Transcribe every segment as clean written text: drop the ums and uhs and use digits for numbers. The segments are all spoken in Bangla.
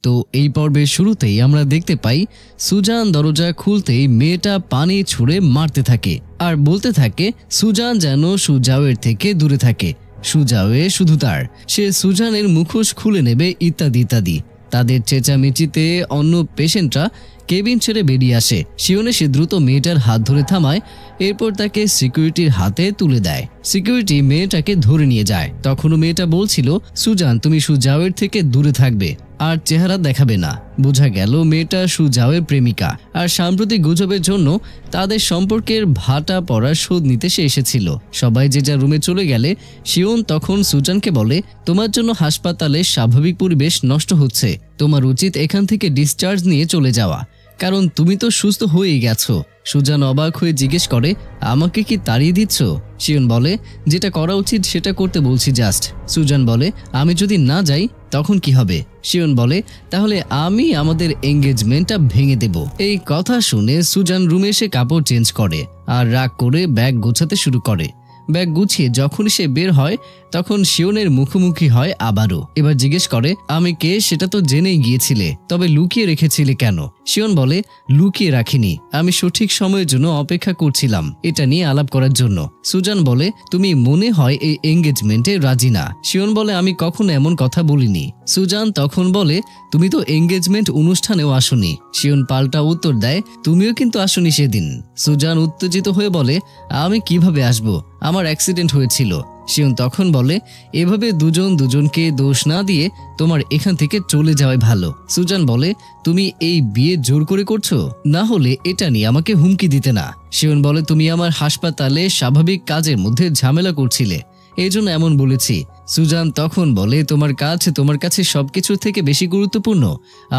তো এই পর্বের শুরুতেই আমরা দেখতে পাই সুজান দরজা খুলতেই মেয়েটা পানি ছুঁড়ে মারতে থাকে আর বলতে থাকে সুজান যেন সুজাওয়ের থেকে দূরে থাকে, সুজাওয়ে শুধু তার, সে সুজানের মুখোশ খুলে নেবে ইত্যাদি ইত্যাদি। তাদের চেঁচামেচিতে অন্য পেশেন্টরা কেবিন ছেড়ে বেরিয়ে আসে। শিওন এসে দ্রুত মেয়েটার হাত ধরে থামায়, এরপর তাকে সিকিউরিটির হাতে তুলে দেয়। সিকিউরিটি মেয়েটাকে ধরে নিয়ে যায়। তখনও মেয়েটা বলছিল সুজান তুমি সুজাওয়ের থেকে দূরে থাকবে আর চেহারা দেখাবে না। বোঝা গেল মেয়েটা সুজাওয়ের প্রেমিকা আর সাম্প্রতিক গুজবের জন্য তাদের সম্পর্কের ভাটা পড়ার শোধ নিতে সে এসেছিল। সবাই যে যার রুমে চলে গেলে শিওন তখন সুজানকে বলে তোমার জন্য হাসপাতালে স্বাভাবিক পরিবেশ নষ্ট হচ্ছে, তোমার উচিত এখান থেকে ডিসচার্জ নিয়ে চলে যাওয়া, কারণ তুমি তো সুস্থ হয়েই গেছো। সুজান অবাক হয়ে জিজ্ঞেস করে আমাকে কি তাড়িয়ে দিচ্ছ? শিওন বলে যেটা করা উচিত সেটা করতে বলছি জাস্ট। সুজান বলে আমি যদি না যাই তখন কি হবে? শিওন বলে তাহলে আমি আমাদের এঙ্গেজমেন্টটা ভেঙে দেব। এই কথা শুনে সুজান রুমে এসে কাপড় চেঞ্জ করে আর রাগ করে ব্যাগ গোছাতে শুরু করে। ব্যাগ গুছিয়ে যখন সে বের হয় তখন শিওনের মুখোমুখি হয় আবারও। এবার জিজ্ঞেস করে আমি কে সেটা তো জেনেই গিয়েছিলে, তবে লুকিয়ে রেখেছিলে কেন? শিওন বলে লুকিয়ে রাখিনি, আমি সঠিক সময়ের জন্য অপেক্ষা করছিলাম এটা নিয়ে আলাপ করার জন্য। সুজান বলে তুমি মনে হয় এই এঙ্গেজমেন্টে রাজি না। শিওন বলে আমি কখনো এমন কথা বলিনি। সুজান তখন বলে তুমি তো এঙ্গেজমেন্ট অনুষ্ঠানেও আসোনি। শিওন পাল্টা উত্তর দেয় তুমিও কিন্তু আসোনি সেদিন। সুজান উত্তেজিত হয়ে বলে আমি কিভাবে আসবো, আমার অ্যাক্সিডেন্ট হয়েছিল। শিওন তখন বলে এভাবে দুজন দুজনকে দোষ না দিয়ে তোমার এখান থেকে চলে যাওয়াই ভালো। সুজান বলে তুমি এই বিয়ে জোর করে করছো, না হলে এটা নিয়ে আমাকে হুমকি দিতে না। শিওন বলে তুমি আমার হাসপাতালে স্বাভাবিক কাজের মধ্যে ঝামেলা করছিলে, এই জন্য এমন বলেছি। সুজান তখন বলে তোমার কাছে সবকিছুর থেকে বেশি গুরুত্বপূর্ণ,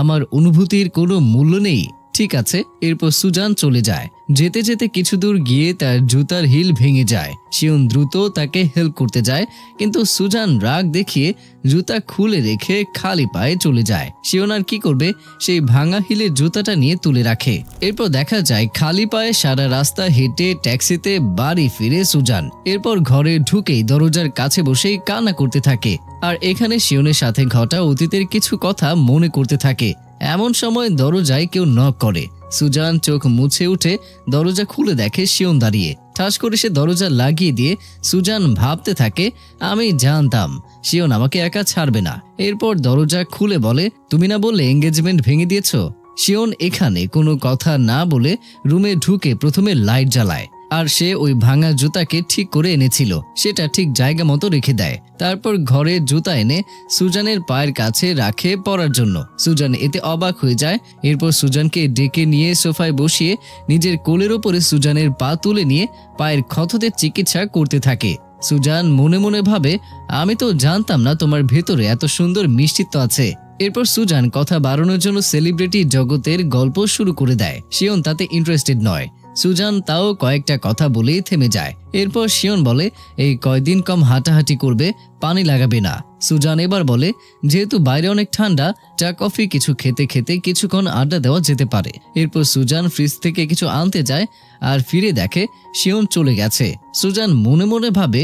আমার অনুভূতির কোনো মূল্য নেই। ঠিক আছে। এরপর সুজান চলে যায়। যেতে যেতে কিছু দূর গিয়ে তার জুতার হিল ভেঙে যায়। শিওন দ্রুত তাকে হেল্প করতে যায়, কিন্তু সুজান রাগ দেখিয়ে জুতা খুলে রেখে খালি পায়ে চলে যায়। শিওন আর কি করবে, সেই ভাঙা হিলের জুতাটা নিয়ে তুলে রাখে। এরপর দেখা যায় খালি পায়ে সারা রাস্তা হেঁটে ট্যাক্সিতে বাড়ি ফিরে সুজান। এরপর ঘরে ঢুকেই দরজার কাছে বসেই কান্না করতে থাকে আর এখানে শিওনের সাথে ঘটা অতীতের কিছু কথা মনে করতে থাকে। এমন সময় দরজায় কেউ নক করে। সুজান চোখ মুছে উঠে দরজা খুলে দেখে শিওন দাঁড়িয়ে। ঠাস করে সে দরজা লাগিয়ে দিয়ে সুজান ভাবতে থাকে আমি জানতাম শিওন আমাকে একা ছাড়বে না। এরপর দরজা খুলে বলে তুমি না বললে এঙ্গেজমেন্ট ভেঙে দিয়েছো? শিওন এখানে কোনো কথা না বলে রুমে ঢুকে প্রথমে লাইট জ্বালায় আর সে ওই ভাঙা জুতাকে ঠিক করে এনেছিল সেটা ঠিক জায়গা মতো রেখে দেয়। তারপর ঘরে জুতা এনে সুজানের পায়ের কাছে রাখে পরার জন্য। সুজান এতে অবাক হয়ে যায়। এরপর সুজানকে ডেকে নিয়ে সোফায় বসিয়ে নিজের কোলের ওপরে সুজানের পা তুলে নিয়ে পায়ের ক্ষততে চিকিৎসা করতে থাকে। সুজান মনে মনে ভাবে আমি তো জানতাম না তোমার ভেতরে এত সুন্দর মিষ্টিত্ব আছে। এরপর সুজান কথা বাড়ানোর জন্য সেলিব্রিটি জগতের গল্প শুরু করে দেয়। শিওন তাতে ইন্টারেস্টেড নয়। সুজান তাও কয়েকটা কথা বলেই থেমে যায়। এরপর শিওন বলে এই কয়দিন কম হাঁটাহাঁটি করবে, পানি লাগাবে না। সুজান এবার বলে যেহেতু বাইরে অনেক ঠান্ডা, চা কফি কিছু খেতে খেতে কিছুক্ষণ আড্ডা দেওয়া যেতে পারে। এরপর সুজান ফ্রিজ থেকে কিছু আনতে যায় আর ফিরে দেখে শিওন চলে গেছে। সুজান মনে মনে ভাবে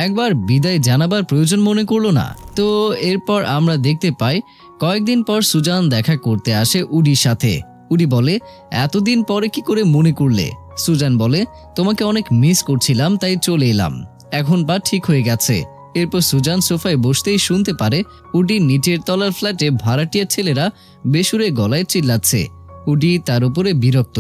একবার বিদায় জানাবার প্রয়োজন মনে করলো না। তো এরপর আমরা দেখতে পাই কয়েকদিন পর সুজান দেখা করতে আসে উডির সাথে। উডি বলে এতদিন পরে কি করে মনে করলে? সুজান বলে তোমাকে অনেক মিস করছিলাম তাই চলে এলাম, এখন বা ঠিক হয়ে গেছে। এরপর সুজান সোফায় বসতেই শুনতে পারে উডি নিচের তলার ফ্ল্যাটে ভাড়াটিয়া ছেলেরা বেসুরে গলায় চিল্লাচ্ছে। উডি তার উপরে বিরক্ত।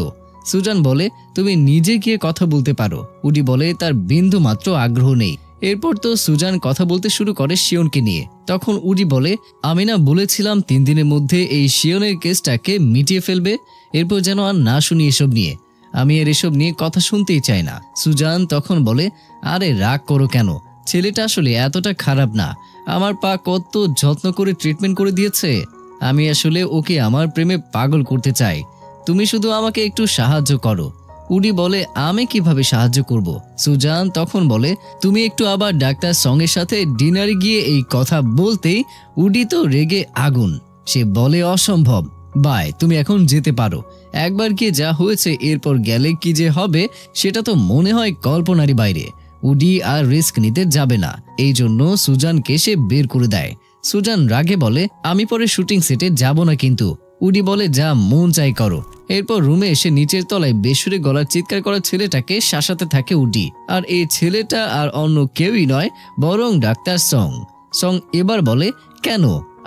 সুজান বলে তুমি নিজে গিয়ে কথা বলতে পারো। উডি বলে তার বিন্দু মাত্র আগ্রহ নেই। এরপর তো সুজান কথা বলতে শুরু করে শিওনকে নিয়ে। তখন উডি বলে আমি না বলেছিলাম 3 দিনের মধ্যে এই শিওনের কেসটাকে মিটিয়ে ফেলবে, এরপর যেন আর না শুনি এসব নিয়ে, আমি আর এসব নিয়ে কথা শুনতেই চাই না। সুজান তখন বলে আরে রাগ করো কেন, ছেলেটা আসলে এতটা খারাপ না, আমার পা কত যত্ন করে ট্রিটমেন্ট করে দিয়েছে, আমি আসলে ওকে আমার প্রেমে পাগল করতে চাই, তুমি শুধু আমাকে একটু সাহায্য করো। উডি বলে আমি কিভাবে সাহায্য করব? সুজান তখন বলে তুমি একটু আবার ডাক্তার সঙ্গের সাথে ডিনারে গিয়ে এই কথা বলতেই উডি তো রেগে আগুন। সে বলে অসম্ভব, বাই, তুমি এখন যেতে পারো। একবার গিয়ে যা হয়েছে এরপর গেলে কি যে হবে সেটা তো মনে হয় কল্পনারই বাইরে। উডি আর রিস্ক নিতে যাবে না, এই জন্য সুজানকে সে বের করে দেয়। সুজান রাগে বলে, আমি পরে শুটিং সেটে যাব না কিন্তু। উডি বলে, যা মন চাই করো। এরপর রুমে এসে নিচের তলায় বেসুরে গলার চিৎকার করা ছেলেটাকে শাসাতে থাকে উডি। আর এই ছেলেটা আর অন্য কেউই নয় বরং ডাক্তার সং। সং এবার বলে, কেন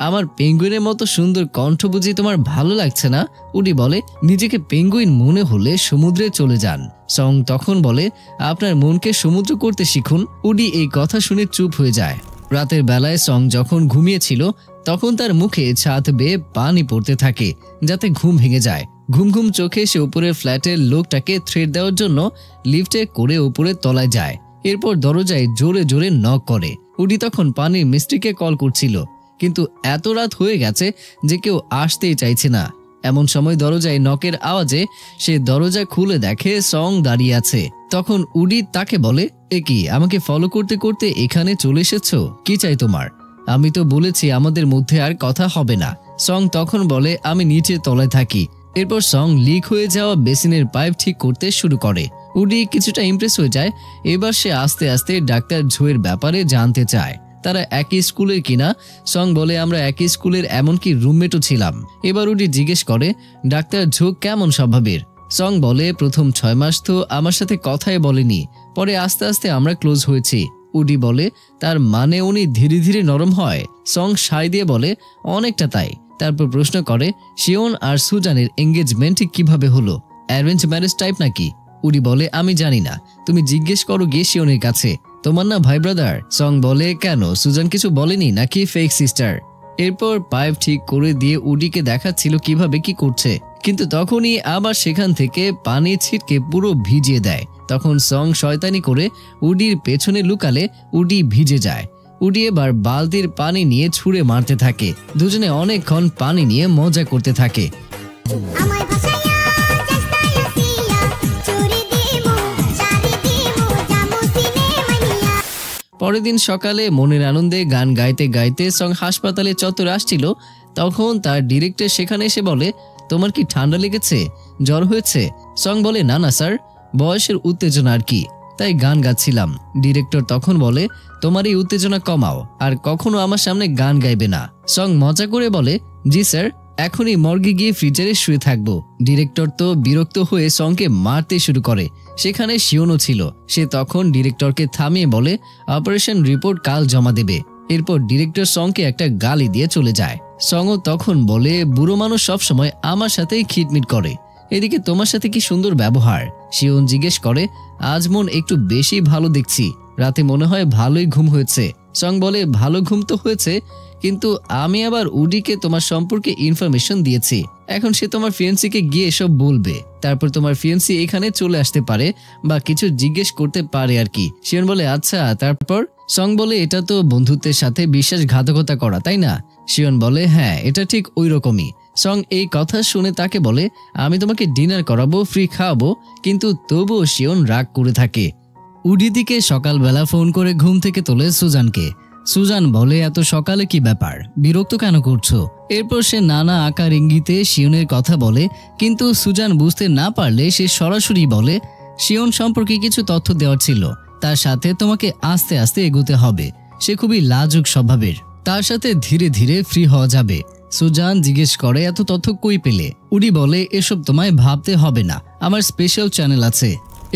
আমার পেঙ্গুইনের মতো সুন্দর কণ্ঠ বুঝি তোমার ভালো লাগছে না? উডি বলে, নিজেকে পেঙ্গুইন মনে হলে সমুদ্রে চলে যান। সং তখন বলে, আপনার মনকে সমুদ্র করতে শিখুন। উডি এই কথা শুনে চুপ হয়ে যায়। রাতের বেলায় সং যখন ঘুমিয়েছিল তখন তার মুখে ছাদ বেয়ে পানি পড়তে থাকে যাতে ঘুম ভেঙে যায়। ঘুম ঘুম চোখে সে উপরের ফ্ল্যাটের লোকটাকে থ্রেট দেওয়ার জন্য লিফটে করে উপরে তলায় যায়। এরপর দরজায় জোরে জোরে নক করে। উডি তখন পানির মিস্ত্রিকে কল করছিল, কিন্তু এত রাত হয়ে গেছে যে কেউ আসতেই চাইছে না। এমন সময় দরজায় নকের আওয়াজে সে দরজা খুলে দেখে সং দাঁড়িয়ে আছে। তখন উডি তাকে বলে, এ কি, আমাকে ফলো করতে করতে এখানে চলে এসেছো? কি চাই তোমার? আমি তো বলেছি আমাদের মধ্যে আর কথা হবে না। সং তখন বলে, আমি নিচে তলায় থাকি। এরপর সং লিক হয়ে যাওয়া বেসিনের পাইপ ঠিক করতে শুরু করে। উডি কিছুটা ইমপ্রেস হয়ে যায়। এবার সে আস্তে আস্তে ডাক্তার ঝোয়ের ব্যাপারে জানতে চায়। তারা একই স্কুলের কিনা। সং বলে, আমরা একই স্কুলের, এমনকি রুমমেটও ছিলাম। এবার উডি জিজ্ঞেস করে, ডাক্তার ঝো কেমন স্বভাবের? সং বলে, প্রথম 6 মাস তো আমার সাথে কথাই বলেনি, পরে আস্তে আস্তে আমরা ক্লোজ হয়েছি। উডি বলে, তার মানে উনি ধীরে ধীরে নরম হয়? সং সায় দিয়ে বলে, অনেকটা তাই। তারপর প্রশ্ন করে, শিওন আর সুজানের এঙ্গেজমেন্ট কিভাবে হলো? অ্যারেঞ্জ ম্যারেজ টাইপ নাকি? উডি বলে, আমি জানি না, তুমি জিজ্ঞেস করো গিয়ে শিওনের কাছে। তোমার না ভাই ব্রাদার? সং বলে, কেন, সুজান কিছু বলেনি নাকি ফেক সিস্টার? এরপর পাইপ ঠিক করে দিয়ে উডিকে দেখাচ্ছিল কিভাবে কি করছে, কিন্তু তখনই আবার সেখান থেকে পানি ছিটকে পুরো ভিজিয়ে দেয়। তখন সং শয়তানি করে উডির পেছনে লুকালে উডি ভিজে যায়। উডি এবার বালতির পানি নিয়ে ছুঁড়ে মারতে থাকে। দুজনে অনেকক্ষণ পানি নিয়ে মজা করতে থাকে। পরের দিন সকালে মনের আনন্দে গান গাইতে গাইতে সং হাসপাতালে চত্বরে আসছিল। তখন তার ডিরেক্টর সেখানে এসে বলে, তোমার কি ঠান্ডা লেগেছে, জ্বর হয়েছে? সং বলে, না না স্যার, বয়সের উত্তেজনা আর কি, তাই গান গাচ্ছিলাম। ডিরেক্টর তখন বলে, তোমার এই উত্তেজনা কমাও, আর কখনো আমার সামনে গান গাইবে না। সং মজা করে বলে, জি স্যার, এখনই মর্গে গিয়ে ফ্রিজারে শুয়ে থাকবো। ডিরেক্টর তো বিরক্ত হয়ে সংকে মারতে শুরু করে। সেখানে শিওনও ছিল। সে তখন ডিরেক্টরকে থামিয়ে বলে, অপারেশন রিপোর্ট কাল জমা দেবে। এরপর ডিরেক্টর সংকে একটা গালি দিয়ে চলে যায়। সংও তখন বলে, বুড়ো মানুষ সবসময় আমার সাথেই খিটমিট করে, এদিকে তোমার সাথে কি সুন্দর ব্যবহার। শিওন জিজ্ঞেস করে, আজ মন একটু বেশি ভালো দেখছি, রাতে মনে হয় ভালোই ঘুম হয়েছে। সং বলে, ভালো ঘুম তো হয়েছে, কিন্তু আমি আবার উডিকে তোমার সম্পর্কে ইনফরমেশন দিয়েছি। এখন সে তোমার ফিয়েন্সিকে গিয়ে এসব বলবে, তারপর তোমার ফিয়েন্সি এখানে চলে আসতে পারে বা কিছু জিজ্ঞেস করতে পারে আর কি। শিওন বলে, আচ্ছা তারপর? সং বলে, এটা তো বন্ধুত্বের সাথে বিশ্বাসঘাতকতা করা, তাই না? শিওন বলে, হ্যাঁ, এটা ঠিক ওই রকমই। সং এই কথা শুনে তাকে বলে, আমি তোমাকে ডিনার করাবো, ফ্রি খাওয়াবো, কিন্তু তবুও শিওন রাগ করে থাকে। উডিদিকে সকালবেলা ফোন করে ঘুম থেকে তোলে সুজানকে। সুজান বলে, এত সকালে কি ব্যাপার, বিরক্ত কেন করছো? এরপর সে নানা আকার ইঙ্গিতে শিওনের কথা বলে, কিন্তু সুজান বুঝতে না পারলে সে সরাসরি বলে, শিওন সম্পর্কে কিছু তথ্য দেওয়ার ছিল, তার সাথে তোমাকে আস্তে আস্তে এগোতে হবে। সে খুবই লাজুক স্বভাবের, তার সাথে ধীরে ধীরে ফ্রি হওয়া যাবে। সুজান জিজ্ঞেস করে, এত তথ্য কই পেলে? উডি বলে, এসব তোমায় ভাবতে হবে না, আমার স্পেশাল চ্যানেল আছে।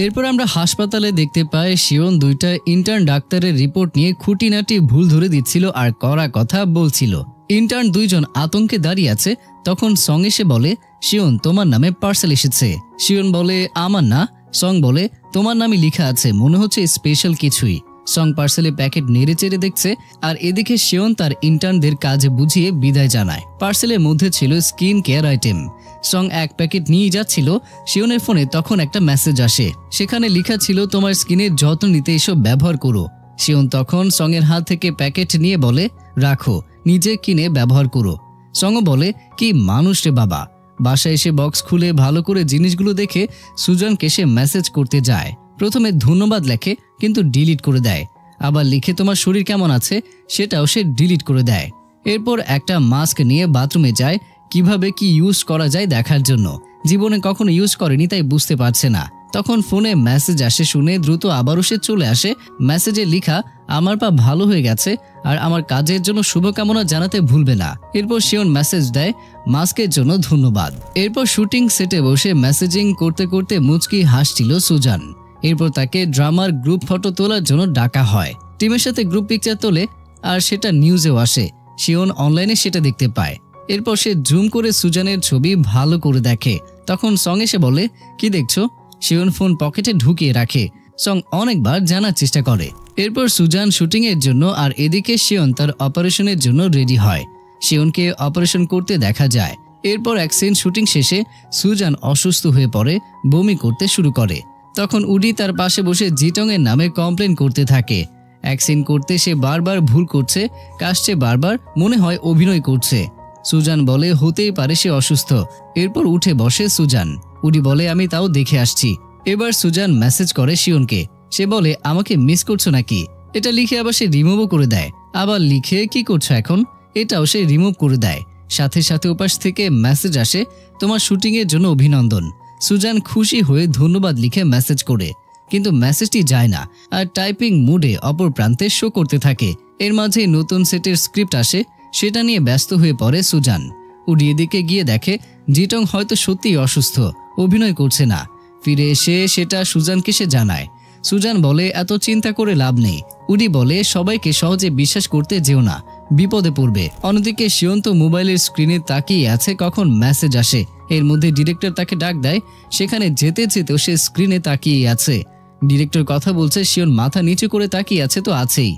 এরপর আমরা হাসপাতালে দেখতে পাই শিওন 2টা ইন্টার্ন ডাক্তারের রিপোর্ট নিয়ে খুঁটিনাটি ভুল ধরে দিচ্ছিল আর কড়া কথা বলছিল। ইন্টার্ন 2 জন আতঙ্কে দাঁড়িয়ে আছে। তখন সং এসে বলে, শিওন, তোমার নামে পার্সেল এসেছে। শিওন বলে, আমার না। সং বলে, তোমার নামই লেখা আছে, মনে হচ্ছে স্পেশাল কিছুই। সং পার্সেলে প্যাকেট নেড়ে চেড়ে দেখছে, আর এদিকে শিওন তার ইন্টার্নদের কাজ বুঝিয়ে বিদায় জানায়। পার্সেলের মধ্যে ছিল স্কিন কেয়ার আইটেম। সং এক প্যাকেট নিয়ে যাচ্ছিল, শিওনের ফোনে তখন একটা মেসেজ আসে। সেখানে লেখা ছিল, তোমার স্কিনের যত্ন নিতে এসব ব্যবহার করো। শিওন তখন সং এর হাত থেকে প্যাকেট নিয়ে বলে, রাখো, নিজে কিনে ব্যবহার করো। সং বলে, কি মানুষ রে বাবা। বাসায় এসে বক্স খুলে ভালো করে জিনিসগুলো দেখে সুজানকে সে মেসেজ করতে যায়। প্রথমে ধন্যবাদ লেখে, কিন্তু ডিলিট করে দেয়। আবার লিখে তোমার শরীর কেমন আছে সেটাও সে ডিলিট করে দেয়। এরপর একটা মাস্ক নিয়ে বাথরুমে যায়, কিভাবে কি ইউজ করা যায় দেখার জন্য। জীবনে কখনো ইউজ করেনি, তাই বুঝতে পারছে না। তখন ফোনে মেসেজ আসে শুনে দ্রুত আবারও সে চলে আসে। মেসেজে লেখা, আমার পা ভালো হয়ে গেছে আর আমার কাজের জন্য শুভকামনা জানাতে ভুলবে না। এরপর শিওন মেসেজ দেয়, মাস্কের জন্য ধন্যবাদ। এরপর শুটিং সেটে বসে মেসেজিং করতে করতে মুচকি হাসছিল সুজান। এরপর তাকে ড্রামার গ্রুপ ফটো তোলার জন্য ডাকা হয়। টিমের সাথে গ্রুপ পিকচার তোলে আর সেটা নিউজেও আসে। শিওন অনলাইনে সেটা দেখতে পায়। এরপর সে জুম করে সুজানের ছবি ভালো করে দেখে। তখন সং এসে বলে, কি দেখছো? শিওন ফোন পকেটে ঢুকিয়ে রাখে। সং অনেকবার জানার চেষ্টা করে। এরপর সুজান শুটিং এর জন্য আর এদিকে শিওন তার অপারেশনের জন্য রেডি হয়। শিওনকে অপারেশন করতে দেখা যায়। এরপর এক সিন শুটিং শেষে সুজান অসুস্থ হয়ে পড়ে, বমি করতে শুরু করে। তখন উডি তার পাশে বসে জিটং এর নামে কমপ্লেন করতে থাকে। এক সিন করতে সে বারবার ভুল করছে, কাশছে বারবার, মনে হয় অভিনয় করছে। সুজান বলে হতেই পারে সে অসুস্থ। এরপর উঠে বসে সুজান। উডি বলে আমি তাও দেখে আসছি। এবার সুজান মেসেজ করে শিওনকে। সে বলে আমাকে মিস করছো নাকি? এটা লিখে আবার সে রিমুভও করে দেয়। আবার লিখে কি করছো এখন, এটাও সে রিমুভ করে দেয়। সাথে সাথে ওপাশ থেকে মেসেজ আসে, তোমার শুটিং এর জন্য অভিনন্দন। সুজান খুশি হয়ে ধন্যবাদ লিখে মেসেজ করে, কিন্তু মেসেজটি যায় না আর টাইপিং মুডে অপর প্রান্তে শো করতে থাকে। এর মাঝে নতুন সেটের স্ক্রিপ্ট আসে, সেটা নিয়ে ব্যস্ত হয়ে পড়ে সুজান। উডি এদিকে গিয়ে দেখে জিটং হয়তো সত্যিই অসুস্থ, অভিনয় করছে না। ফিরে এসে সেটা সুজানকে সে জানায়। সুজান বলে এত চিন্তা করে লাভ নেই। উডি বলে সবাইকে সহজে বিশ্বাস করতে যেও না, বিপদে পড়বে। অন্যদিকে শিওন তো মোবাইলের স্ক্রিনে তাকিয়ে আছে, কখন মেসেজ আসে। এর মধ্যে ডিরেক্টর তাকে ডাক দেয়। সেখানে যেতে যেতেও সে স্ক্রিনে তাকিয়ে আছে। ডিরেক্টর কথা বলছে, শিওন মাথা নিচু করে তাকিয়ে আছে তো আছেই।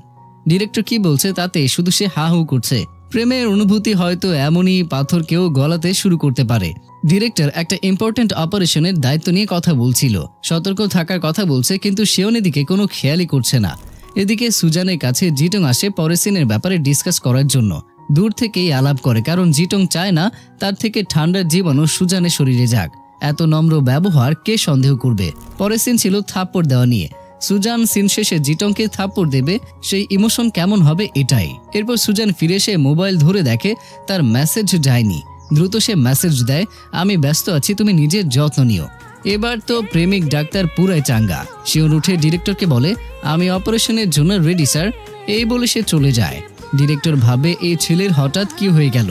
ডিরেক্টর কি বলছে তাতে শুধু সে হা হু করছে। প্রেমের অনুভূতি হয়তো এমনই পাথরকেও গলাতে শুরু করতে পারে। ডিরেক্টর একটা ইম্পর্টেন্ট অপারেশনের দায়িত্ব নিয়ে কথা বলছিল, সতর্ক থাকার কথা বলছে, কিন্তু সেও এদিকে কোনো খেয়ালই করছে না। এদিকে সুজানের কাছে জিটং আসে পরের সিনের ব্যাপারে ডিসকাস করার জন্য। দূর থেকেই আলাপ করে, কারণ জিটং চায় না তার থেকে ঠান্ডার জীবাণু সুজানের শরীরে যাক। এত নম্র ব্যবহার কে সন্দেহ করবে। পরের সিন ছিল থাপ্পড় দেওয়া নিয়ে। সুজান সিন শেষে জিটংকে থাপ্পড় দেবে, সেই ইমোশন কেমন হবে এটাই। এরপর সুজান ফিরে এসে মোবাইল ধরে দেখে তার মেসেজ যায়নি। দ্রুত সে মেসেজ দেয়, আমি ব্যস্ত আছি, তুমি নিজের যত্ন নিও। এবার তো প্রেমিক ডাক্তার পুরাই চাঙ্গা। শিওন উঠে ডিরেক্টরকে বলে, আমি অপারেশনের জন্য রেডি স্যার। এই বলে সে চলে যায়। ডিরেক্টর ভাবে এই ছেলের হঠাৎ কি হয়ে গেল।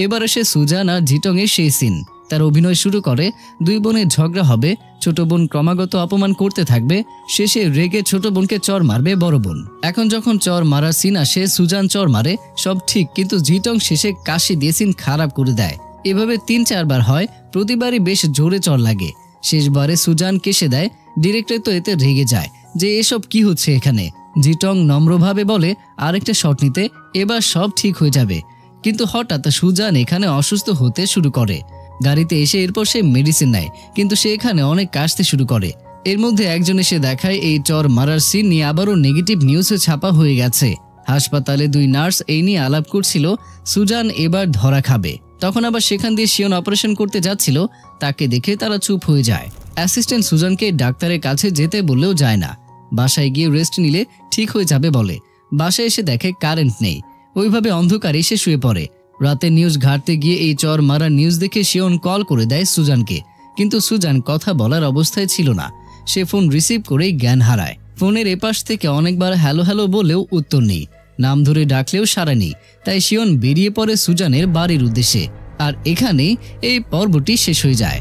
এবার এসে সুজান আর জিটং এর সেই সিন। তার অভিনয় শুরু করে। দুই বোনের ঝগড়া হবে, ছোট বোন ক্রমাগত অপমান করতে থাকবে। শেষে রেগে ছোট বোনকে চর মারবে বড় বোন। এখন যখন চর মারার সিন আসে, সুজান চর মারে, সব ঠিক, কিন্তু জিটং শেষে কাশি দিয়ে সিন খারাপ করে দেয়। এভাবে 3-4 বার হয়, প্রতিবারই বেশ জোরে চর লাগে। শেষবারে সুজান কেসে দেয়। ডিরেক্টর তো এতে রেগে যায় যে এসব কি হচ্ছে এখানে। জিটং নম্রভাবে বলে আরেকটা শট নিতে, এবার সব ঠিক হয়ে যাবে। কিন্তু হঠাৎ সুজান এখানে অসুস্থ হতে শুরু করে। গাড়িতে এসে এরপর সে মেডিসিন নেয়, কিন্তু সে এখানে অনেক কাশতে শুরু করে। এর মধ্যে একজন এসে দেখায় এই চর মারার সিন নিয়ে আবারও নেগেটিভ নিউজে ছাপা হয়ে গেছে। হাসপাতালে 2 নার্স এই নিয়ে আলাপ করছিল। সুজান এবার ধরা খাবে। তখন আবার সেখান দিয়ে শিওন অপারেশন করতে যাচ্ছিল, তাকে দেখে তারা চুপ হয়ে যায়। অ্যাসিস্ট্যান্ট সুজানকে ডাক্তারের কাছে যেতে বললেও যায় না। বাসায় গিয়ে রেস্ট নিলে ঠিক হয়ে যাবে বলে। বাসায় এসে দেখে কারেন্ট নেই, ওইভাবে অন্ধকারে এসে শুয়ে পড়ে। রাতে নিউজ ঘাঁটতে গিয়ে এই চর মারার নিউজ দেখে শিওন কল করে দেয় সুজানকে, কিন্তু সুজান কথা বলার অবস্থায় ছিল না। সে ফোন রিসিভ করেই জ্ঞান হারায়। ফোনের এপাশ থেকে অনেকবার হ্যালো হ্যালো বলেও উত্তর নেই, নাম ধরে ডাকলেও সাড়া নেই। তাই শিওন বেরিয়ে পড়ে সুজানের বাড়ির উদ্দেশ্যে। আর এখানেই এই পর্বটি শেষ হয়ে যায়।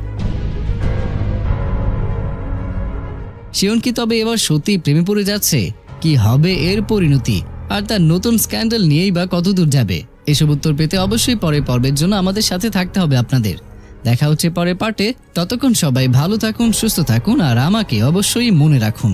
শিওন কি তবে এবার সত্যি প্রেমে পড়ে যাচ্ছে? কি হবে এর পরিণতি? আর তার নতুন স্ক্যান্ডাল নিয়েই বা কতদূর যাবে? এসব উত্তর পেতে অবশ্যই পরের পর্বের জন্য আমাদের সাথে থাকতে হবে আপনাদের। দেখা হচ্ছে পরের পার্টে। ততক্ষণ সবাই ভালো থাকুন, সুস্থ থাকুন আর আমাকে অবশ্যই মনে রাখুন।